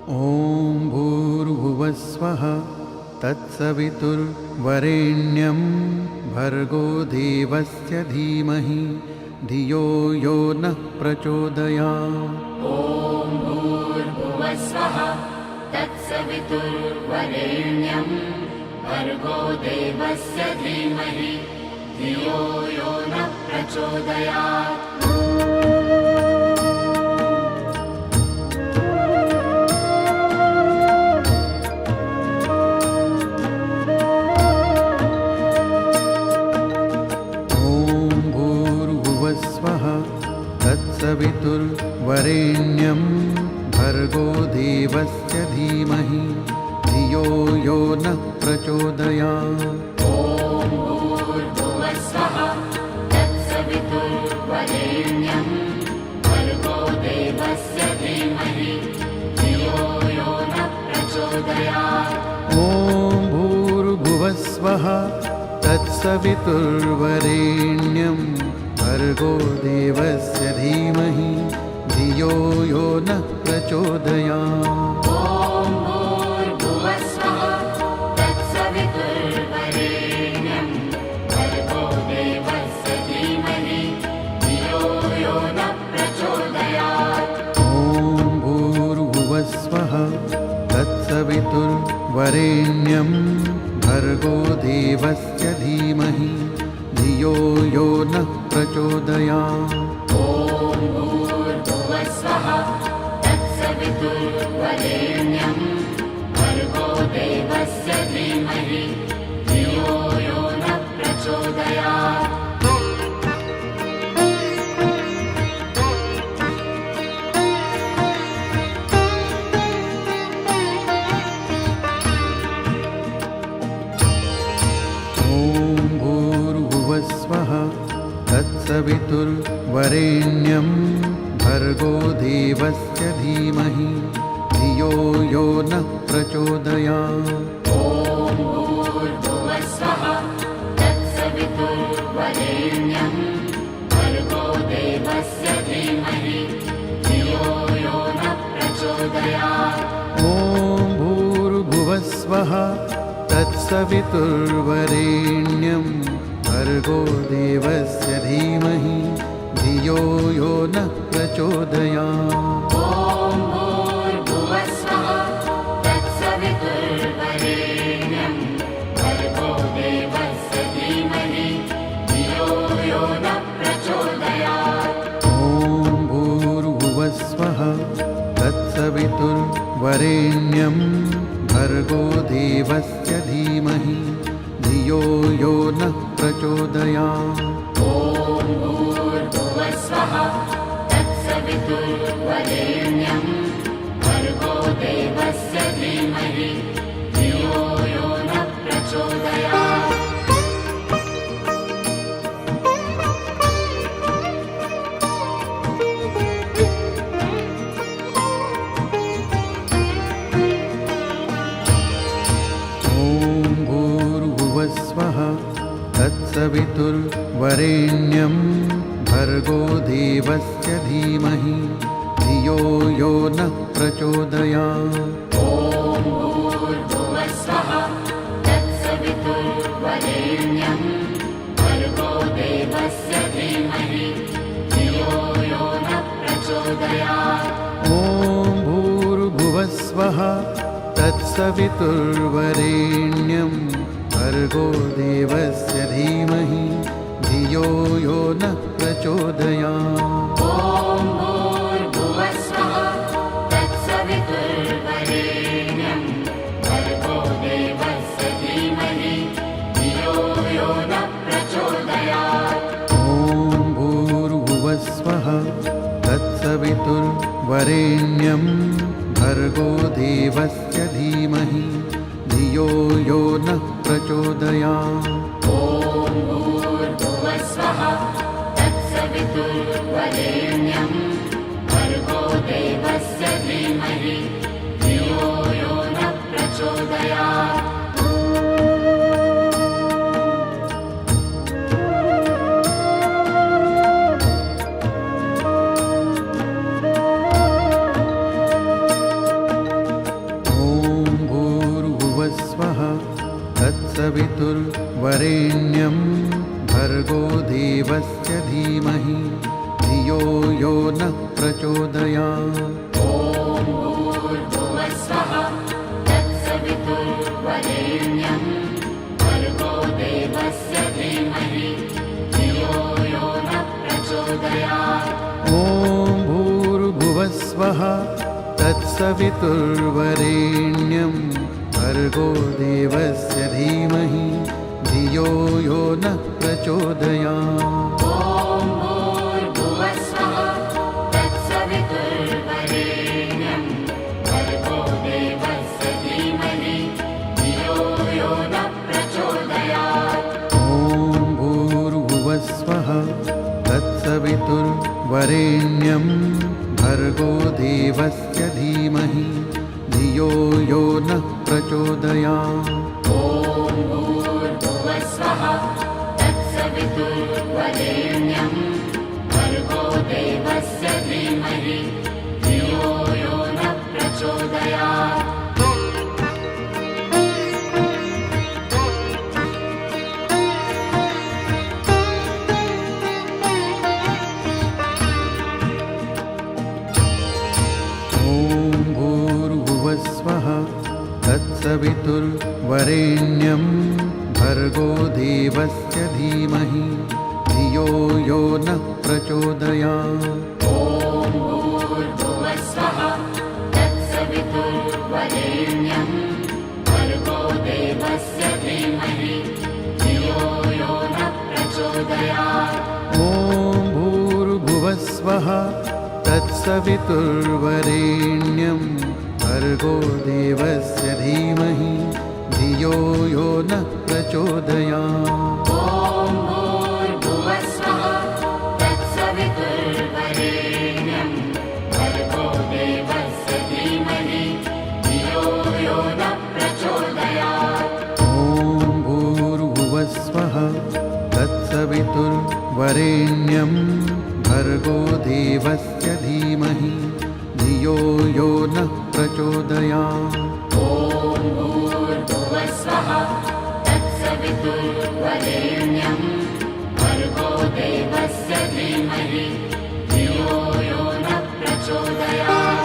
ॐ भूर्भुवस्वः तत्सवितुर्वरेण्यं भर्गो देवस्य धीमहि धियो यो नः प्रचोदयात्। ॐ भूर्भुवस्वः तत्सवितुर्वरेण्यं भर्गो देवस्य धीमहि धियो यो नः प्रचोदयात्। तत्सवितुर्वरेण्यं भर्गो देवस्य धीमहि धियो यो नः प्रचोदयात्। ॐ भूर्भुवस्वः तत्सवितुर्वरेण्यं भर्गो देवस्य धीमहि धियो यो नः प्रचोदयात्। ॐ भूर्भुवस्वः तत्सवितुर्वरेण्यं भर्गो देवस्य धीमहि धियो यो नः प्रचोदयात्। ॐ भूर्भुवस्वः तत्सवितुर्वरेण्यं भर्गो देवस्य धीमहि धियो यो नः प्रचोदयात्। ॐ भूर्भुवस्वः तत्सवितुर्वरेण्यं भर्गो देवस्य धीमहि धियो यो नः प्रचोदयात्। ॐ भूर्भुवस्वः तत्सवितुर्वरेण्यं भर्गो देवस्य धीमहि धियो यो नः प्रचोदयात्। तत्सवितुर्वरेण्यं भर्गो देवस्य धीमहि धियो यो नः प्रचोदयात्। ॐ भूर्भुवस्वः तत्सवितुर्वरेण्यं भर्गो देवस्य धीमहि धियो यो नः प्रचोदयात्। ॐ भूर्भुवस्वः तत्सवितुर्वरेण्यं भर्गो देवस्य धीमहि धियो यो नः प्रचोदयात्। ॐ भूर्भुवस्वः तत्सवितुर्वरेण्यं भर्गो देवस्य धीमहि धियो यो नः प्रचोदयात्। ॐ भूर्भुवस्वः तत्सवितुर्वरेण्यं भर्गो देवस्य धीमहि धियो यो नः प्रचोदयात्। ॐ भूर्भुवस्वः तत्सवितुर्वरेण्यं भर्गो देवस्य धीमहि धियो यो नः प्रचोदयात्। तत्सवितुर्वरेण्यं भर्गो देवस्य धीमहि धियो यो नः प्रचोदयात्। ॐ भूर्भुवस्वः तत्सवितुर्वरेण्यं भर्गो देवस्य धीमहि धियो यो नः प्रचोदयात्। ॐ भूर्भुवस्वः तत्सवितुर्वरेण्यं भर्गो देवस्य धीमहि धियो यो नः प्रचोदयात्। ॐ भूर्भुवस्वः तत्सवितुर्वरेण्यं भर्गो देवस्य धीमहि धियो यो नः प्रचोदयात्। ॐ भूर्भुवस्वः तत्सवितुर्वरेण्यं भर्गो देवस्य धीमहि धियो यो नः प्रचोदयात्। ॐ भूर्भुवस्वः तत्सवितुर्वरेण्यं भर्गो देवस्य धीमहि धियो यो नः प्रचोदयात्। भर्गो देवस्य धीमहि धियो यो नः प्रचोदयात्। ॐ भूर्भुवस्वः तत्सवितुर्वरेण्यं भर्गो देवस्य धीमहि धियो यो नः प्रचोदयात्। ॐ भूर्भुवस्वः तत्सवितुर्वरेण्यं भर्गो देवस्य धीमहि धियो यो नः प्रचोदयात्। ॐ भूर्भुवस्वः तत्सवितुर्वरेण्यं भर्गो देवस्य धीमहि धियो यो नः प्रचोदयात्। ॐ भूर्भुवस्वः तत्सवितुर्वरेण्यं भर्गो देवस्य धीमहि धियो यो नः प्रचोदयात्। ॐ भूर्भुवस्वः तत्सवितुर्वरेण्यं भर्गो देवस्य धीमहि धियो यो नः प्रचोदयात्। ॐ भूर्भुवस्वः तत्सवितुर्वरेण्यं भर्गो देवस्य धीमहि धियो यो नः प्रचोदयात्। ॐ भूर्भुवस्वः तत्सवितुर्वरेण्यं भर्गो देवस्य धीमहि धियो यो नः प्रचोदयात्। ॐ भूर्भुवस्वः तत्सवितुर्वरेण्यं भर्गो देवस्य धीमहि धियो यो नः प्रचोदयात्। ॐ भूर्भुवस्वः तत्सवितुर्वरेण्यं भर्गो देवस्य धीमहि धियो यो नः प्रचोदयात्। ॐ भूर्भुवस्वः तत्सवितुर्वरेण्यं भर्गो देवस्य धीमहि धियो यो नः प्रचोदयात्। ॐ भूर्भुवस्वः तत्सवितुर्वरेण्यं भर्गो देवस्य धीमहि धियो यो नः प्रचोदयात्।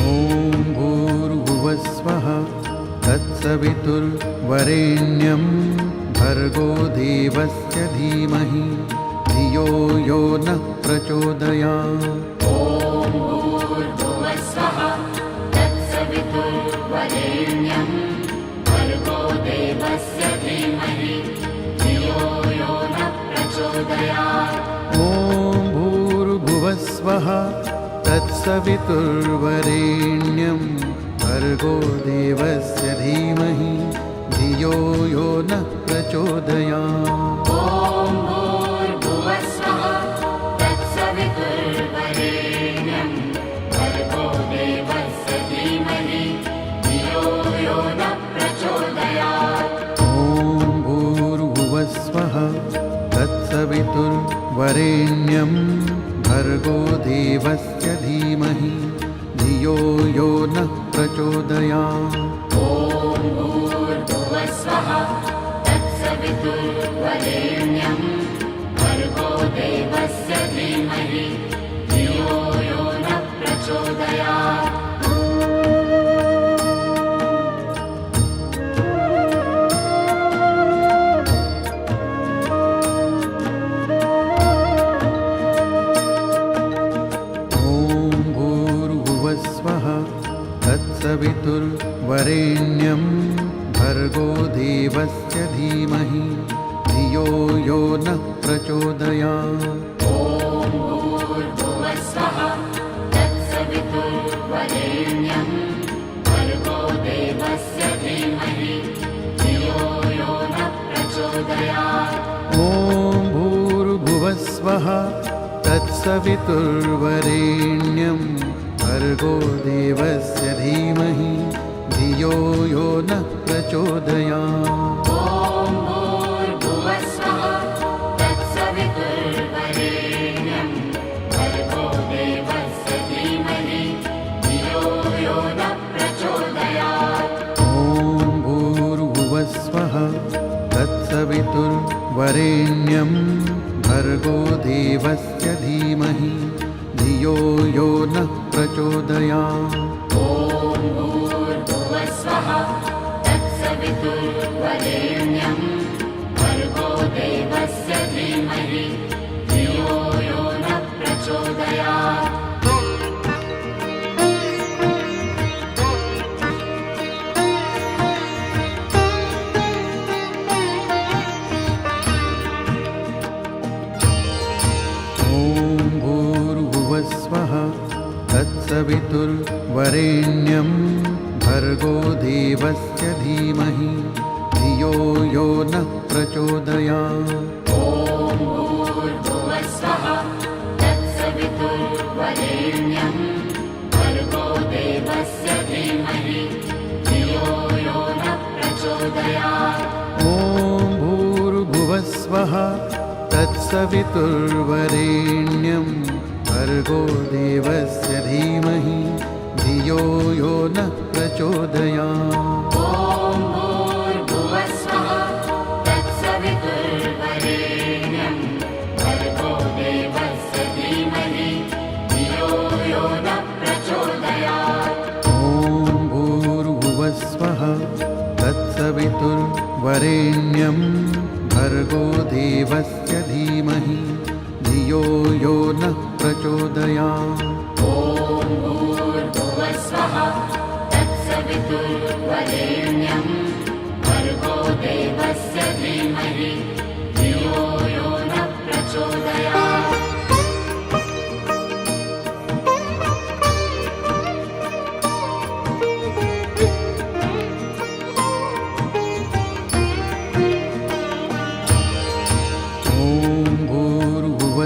ॐ भूर्भुवस्वः तत्सवितुर्वरेण्यं भर्गो देवस्य धीमहि धियो यो नः प्रचोदयात्। ॐ भूर्भुवस्वः तत्सवितुर्वरेण्यं भर्गो देवस्य धीमहि धियो यो नः प्रचोदयात्। ॐ भूर्भुवस्वः तत्सवितुर्वरेण्यं भर्गो देवस्य धीमहि धियो यो नः प्रचोदयात्। ॐ भूर्भुवस्वः तत्सवितुर्वरेण्यं भर्गो देवस्य धीमहि धियो यो नः प्रचोदयात्। ॐ भूर्भुवस्वः तत्सवितुर्वरेण्यं भर्गो देवस्य धीमहि धियो यो नः प्रचोदयात्। ॐ भूर्भुवस्वः तत्सवितुर्वरेण्यं भर्गो देवस्य धीमहि धियो यो नः प्रचोदयात्। ॐ भूर्भुवस्वः तत्सवितुर्वरेण्यं भर्गो देवस्य धीमहि धियो यो नः प्रचोदयात्। ॐ भूर्भुवस्वः तत्सवितुर्वरेण्यं भर्गो देवस्य धीमहि धियो यो नः प्रचोदयात्। तत्सवितुर्वरेण्यं भर्गो देवस्य धीमहि धियो यो नः प्रचोदयात्। ॐ भूर्भुवस्वः तत्सवितुर्वरेण्यं भर्गो देवस्य धीमहि धियो यो नः प्रचोदयात्। ॐ भूर्भुवस्वः तत्सवितुर्वरेण्यं भर्गो देवस्य धीमहि धियो यो नः प्रचोदयात्। ॐ भूर्भुवस्वः तत्सवितुर्वरेण्यं वरेण्यं भर्गो देवस्य धीमहि धियो यो नः प्रचोदयात्। ॐ भूर्भुवस्वः तत्सवितुर्वरेण्यं भर्गो देवस्य धीमहि धियो यो नः प्रचोदयात्। स्वः तत्सवितुर्वरेण्यं भर्गो देवस्य धीमहि धियो यो नः प्रचोदयात्। ॐ भूर्भुवस्वः तत्सवितुर्वरेण्यं भर्गो देवस्य धीमहि धियो यो नः प्रचोदयात्। ॐ भूर्भुवस्वः तत्सवितुर्वरेण्यं भर्गो देवस्य धीमहि धियो यो नः प्रचोदयात्। ॐ भूर्भुवस्वः तत्सवितुर्वरेण्यं भर्गो देवस्य धीमहि धियो यो नः प्रचोदयात्। ॐ भूर्भुवस्वः तत्सवितुर्वरेण्यं भर्गो देवस्य धीमहि धियो यो नः प्रचोदयात्। ॐ भूर्भुवस्वः तत्सवितुर्वरेण्यं भर्गो देवस्य धीमहि धियो यो नः प्रचोदयात्।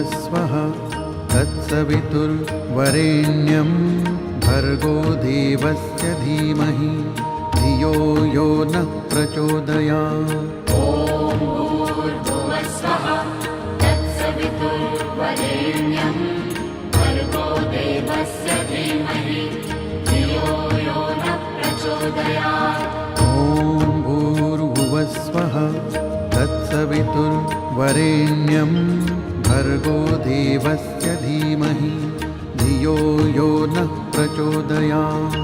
स्वः तत्सवितुर्वरेण्यं भर्गो देवस्य धीमहि धियो यो नः प्रचोदयात्। ॐ भूर्भुवस्वः तत्सवितुर्वरेण्यं भर्गो देवस्य धीमहि धियो यो नः प्रचोदयात्। ॐ भूर्भुवस्वः तत्सवितुर्वरेण्यं भर्गो देवस्य धीमहि धियो यो नः प्रचोदयात्।